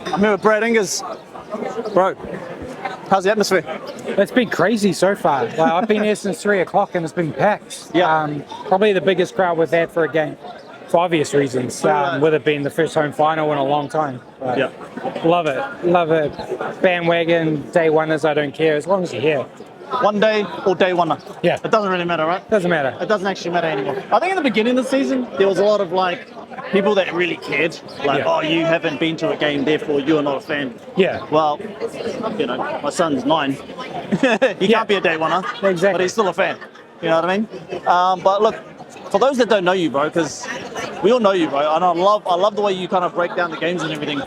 I'm here with Brad Ingers. Bro, how's the atmosphere? It's been crazy so far. Like, I've been here since 3 o'clock and it's been packed. Yeah. Probably the biggest crowd we've had for a game, for obvious reasons, with it being the first home final in a long time. But Yeah. love it. Bandwagon, day oneers, I don't care, as long as you're here. One day or day one? Yeah. It doesn't really matter, right? Doesn't matter. It doesn't actually matter anymore. I think in the beginning of the season, there was a lot of people that really cared. Oh, you haven't been to a game, therefore you're not a fan. Yeah. Well, my son's 9. He can't be a day oneer, Exactly. but he's still a fan. You know what I mean? But look, for those that don't know you, bro, because we all know you, bro, and I love the way you kind of break down the games and everything.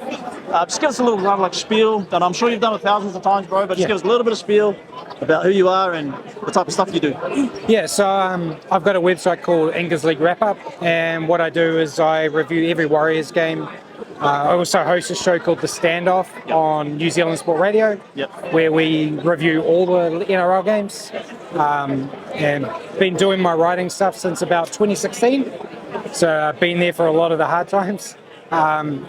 Just give us a little kind of spiel, and I'm sure you've done it thousands of times, bro, but just give us a little bit of spiel about who you are and the type of stuff you do. Yeah, so I've got a website called Ingers League Wrap Up, and what I do is I review every Warriors game. I also host a show called The Standoff on New Zealand Sport Radio, where we review all the NRL games, and been doing my writing stuff since about 2016, so I've been there for a lot of the hard times.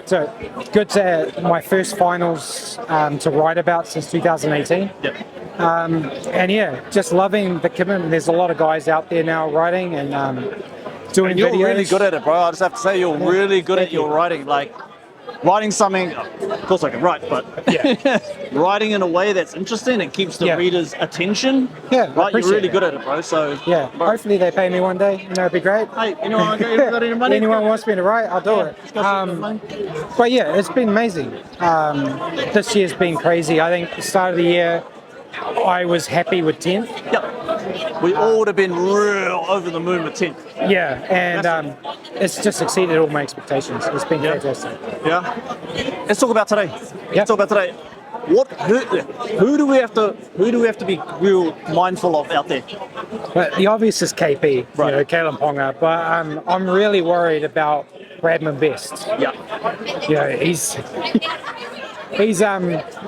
So good to my first finals to write about since 2018. And yeah, just loving the commitment. There's a lot of guys out there now writing and doing you're videos. You're really good at it, bro. I just have to say you're really good at your writing. Writing something, of course I can write, but writing in a way that's interesting and keeps the reader's attention. Yeah, right. You're really good at it, bro. So yeah, hopefully they pay me one day. It'd be great. Hey, anyone wants me to write, I'll do it. But yeah, it's been amazing. This year's been crazy. I think the start of the year, I was happy with 10th. We all would have been real over the moon with 10th. Yeah, and it's just exceeded all my expectations. It's been fantastic. Yeah. Let's talk about today. Let's talk about today. Who do we have to be real mindful of out there? But the obvious is KP, Kalen Ponga. But I'm really worried about Bradman Best. He's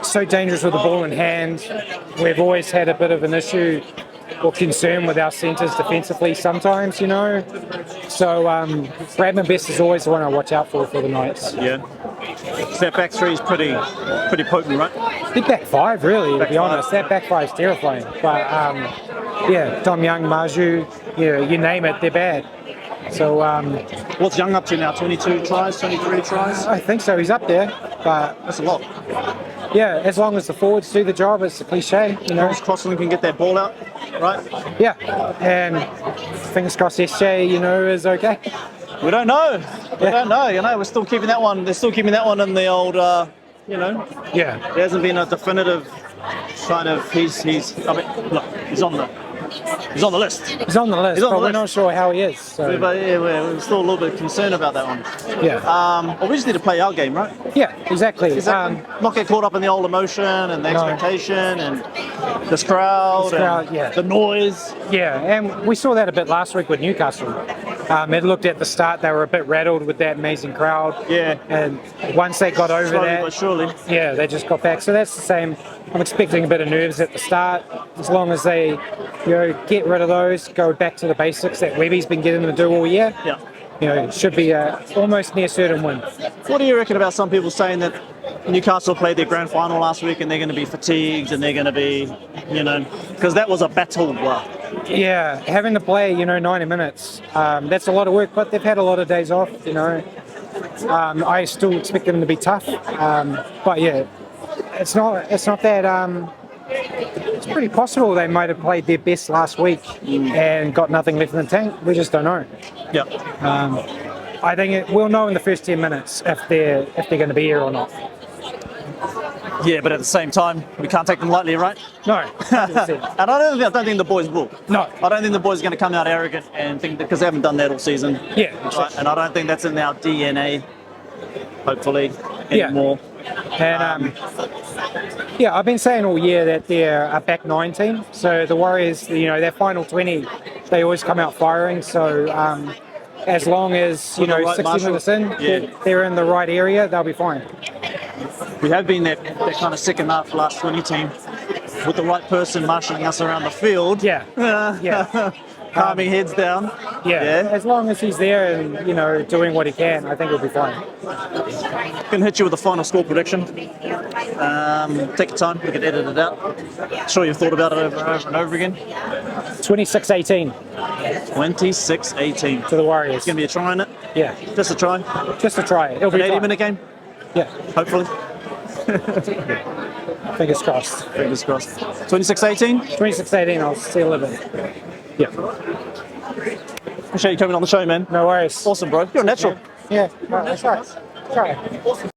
so dangerous with the ball in hand. We've always had a bit of an issue or concern with our centres defensively sometimes, So Bradman Best is always the one I watch out for the Knights. Yeah. So that back three is pretty potent, right? The back five, really, to be honest. That back five is terrifying. But Tom Young, Maju, you name it, they're bad. So what's Young up to now? 22 tries, 23 tries? I think so. He's up there, but that's a lot. Yeah, as long as the forwards do the job, it's a cliche, As long as Crossland can get that ball out, right? Yeah, and fingers crossed SJ, is okay. We don't know. We don't know. We're still keeping that one. They're still keeping that one in the old, Yeah. There hasn't been a definitive kind of. He's on the list. He's on the list, but we're not sure how he is. So. But we're still a little bit concerned about that one. Yeah. Well, we just need to play our game, right? Yeah, exactly. Not get caught up in the old emotion and the expectation and this crowd and the noise. Yeah, and we saw that a bit last week with Newcastle. It looked at the start, they were a bit rattled with that amazing crowd. Yeah. And once they got over Slowly that, but surely. Yeah, they just got back. So that's the same. I'm expecting a bit of nerves at the start. As long as they, get rid of those, go back to the basics that Webby's been getting them to do all year. Yeah. It should be a almost near certain win. What do you reckon about some people saying that Newcastle played their grand final last week and they're going to be fatigued and they're going to be, because that was a battle. Yeah, having to play, 90 minutes, that's a lot of work, but they've had a lot of days off, I still expect them to be tough, but yeah, it's not that, it's pretty possible they might have played their best last week and got nothing left in the tank. We just don't know. Yeah. I think we'll know in the first 10 minutes if they're going to be here or not. Yeah, but at the same time, we can't take them lightly, right? No. And I don't think the boys will. No. I don't think the boys are going to come out arrogant and think because they haven't done that all season. Yeah. Right? And I don't think that's in our DNA, hopefully, anymore. And I've been saying all year that they're a back 9 team. So the Warriors, their final 20, they always come out firing. So as long as 60 minutes in, they're in the right area, they'll be fine. We have been that kind of second half last 20 team with the right person marshalling us around the field. Yeah. calming heads down. Yeah. As long as he's there and doing what he can, I think he'll be fine. Can hit you with a final score prediction. Take your time. We can edit it out. Sure, you've thought about it over and over again. 26-18. 26-18 to the Warriors. It's gonna be a try in it. Yeah. Just a try. Just to try it. It'll be an 80-minute game. Yeah. Hopefully. Fingers crossed. Fingers crossed. 26-18? 26-18, I'll see you a little bit. Yeah. Appreciate you coming on the show, man. No worries. Awesome, bro. You're a natural. Yeah, no, that's right. Try it.